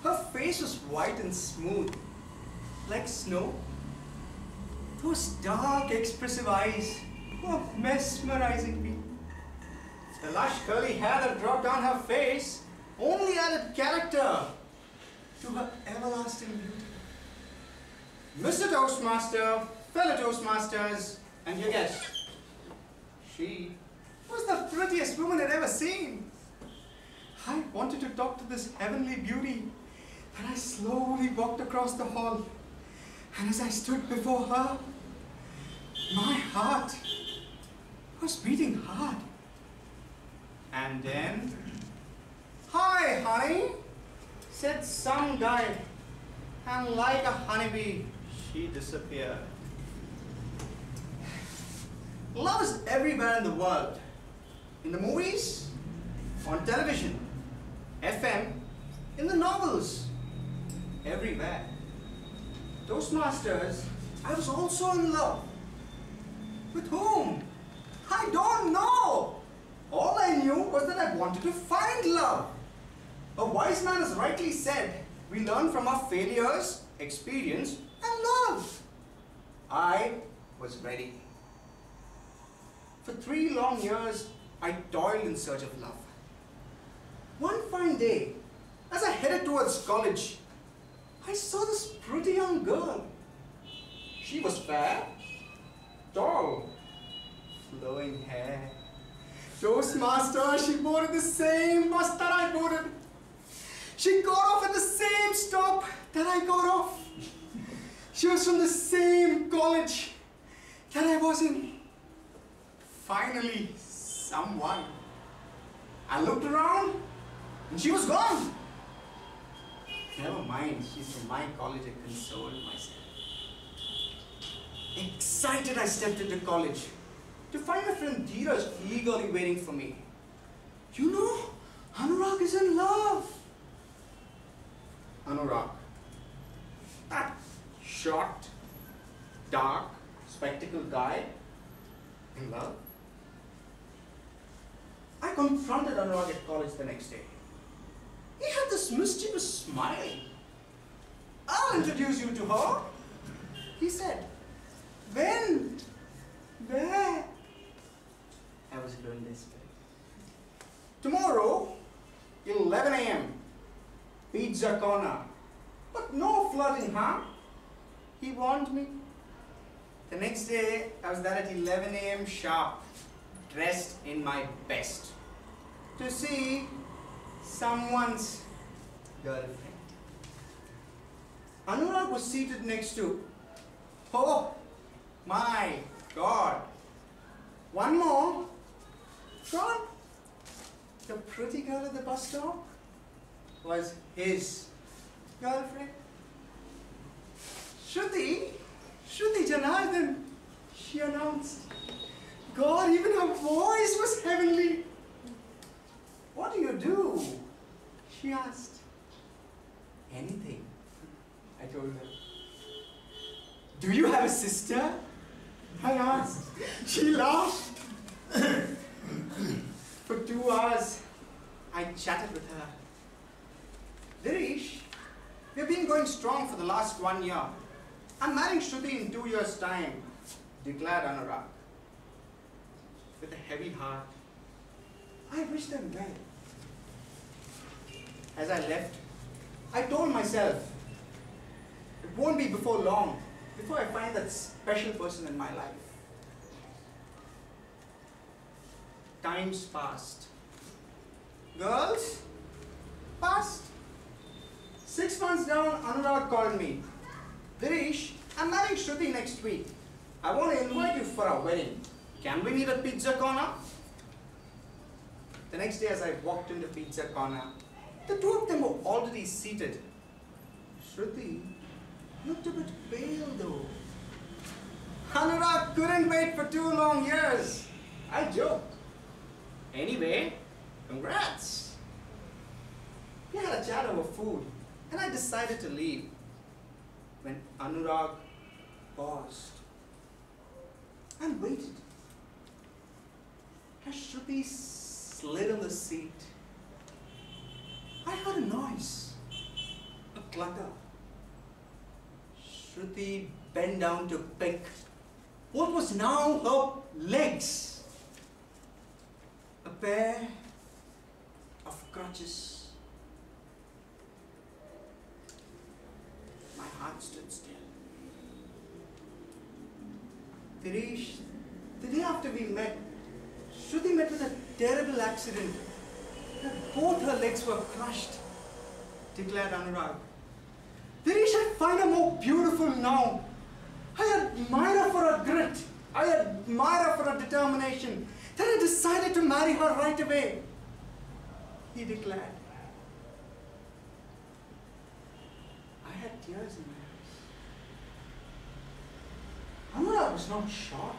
Her face was white and smooth, like snow. Those dark, expressive eyes were mesmerizing me. The lush curly hair that dropped down her face only added character to her everlasting beauty. Mr. Toastmaster, fellow Toastmasters, and your guest. She was the prettiest woman I'd ever seen. I wanted to talk to this heavenly beauty, and I slowly walked across the hall. And as I stood before her, my heart was beating hard. And then, "Hi, honey," said some guy, and like a honeybee, she disappeared. Love is everywhere in the world. In the movies, on television, FM, in the novels, everywhere. Toastmasters, I was also in love. With whom? I don't know. All I knew was that I wanted to find love. A wise man has rightly said, we learn from our failures, experience, and love. I was ready. For 3 long years, I toiled in search of love. One fine day, as I headed towards college, I saw this pretty young girl. She was fair, tall, flowing hair. Toastmaster, she boarded the same bus that I boarded. She got off at the same stop that I got off. She was from the same college that I was in. Finally, someone. I looked around and she was gone. Never mind, she's from my college, I consoled myself. Excited, I stepped into college to find my friend Dheeraj eagerly waiting for me. You know, Anurag is in love. Anurag, that short, dark, spectacled guy, in love? I confronted Anurag at college the next day. He had this mischievous smile. "I'll introduce you to her," he said. "When? Where?" I was growing desperate. "Tomorrow, 11 a.m. Pizza corner. But no flirting, huh?" he warned me. The next day, I was there at 11 a.m. sharp, dressed in my best, to see someone's girlfriend. Anurag was seated next to, oh my God, one more. God, the pretty girl at the bus stop was his girlfriend. Shruti Janardhan, she announced. God, even her voice was heavenly. "What do you do?" she asked. "Anything," I told her. "Do you have a sister?" I asked. She laughed. For 2 hours, I chatted with her. "Dirish, we've been going strong for the last 1 year. I'm marrying Shruti in 2 years' time," declared Anurag. With a heavy heart, I wished them well. As I left, I told myself, it won't be before long before I find that special person in my life. Times passed. Girls passed. 6 months down, Anurag called me. "Dirish, I'm marrying Shruti next week. I want to invite you for our wedding. Can we meet at Pizza Corner?" The next day, as I walked into Pizza Corner, the 2 of them were already seated. Shruti looked a bit pale though. Anurag couldn't wait for 2 long years. I joked. "Anyway, congrats." We had a chat over food, and I decided to leave when Anurag paused and waited. As Shruti slid on the seat, I heard a noise. clutter. Shruti bent down to pick what was now her legs. A pair of crutches. My heart stood still. Girish, the day after we met, Shruti met with a terrible accident. Both her legs were crushed, declared Anurag. Girish, I find her more beautiful now. I admire her for her grit. I admire her for her determination. Then I decided to marry her right away, he declared. I had tears in my eyes. Anurag was not short.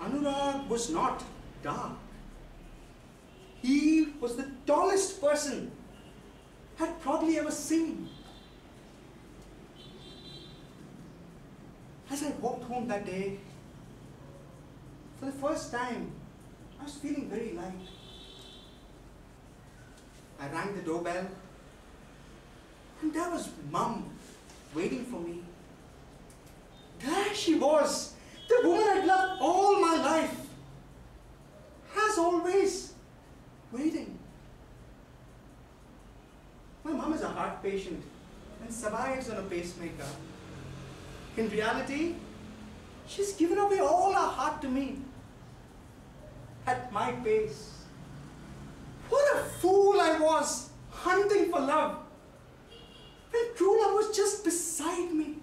Anurag was not dark. He was the tallest person I'd probably ever seen. As I walked home that day, for the first time, I was feeling very light. I rang the doorbell, and there was Mum waiting for me. There she was, the woman I'd loved all my life, as always, waiting. My mum is a heart patient and survives on a pacemaker. In reality, she's given away all her heart to me, at my pace. What a fool I was, hunting for love, when true love was just beside me.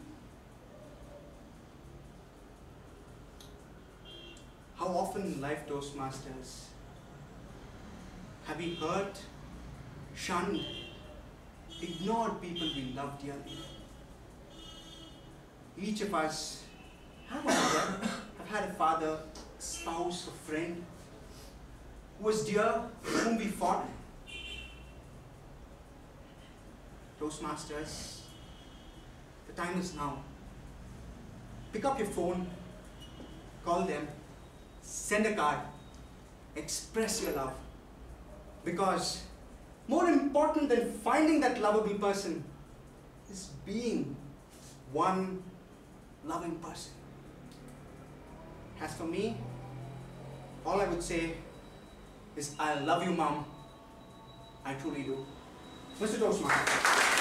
How often in life, Toastmasters, have we hurt, shunned, ignored people we love dearly? Each of us have a mother, have had a father, a spouse, a friend who was dear, whom we fought. Toastmasters, the time is now. Pick up your phone, call them, send a card, express your love. Because more important than finding that lovable person is being one loving person. As for me, all I would say is I love you, Mom. I truly do. Mr. Toastmaster.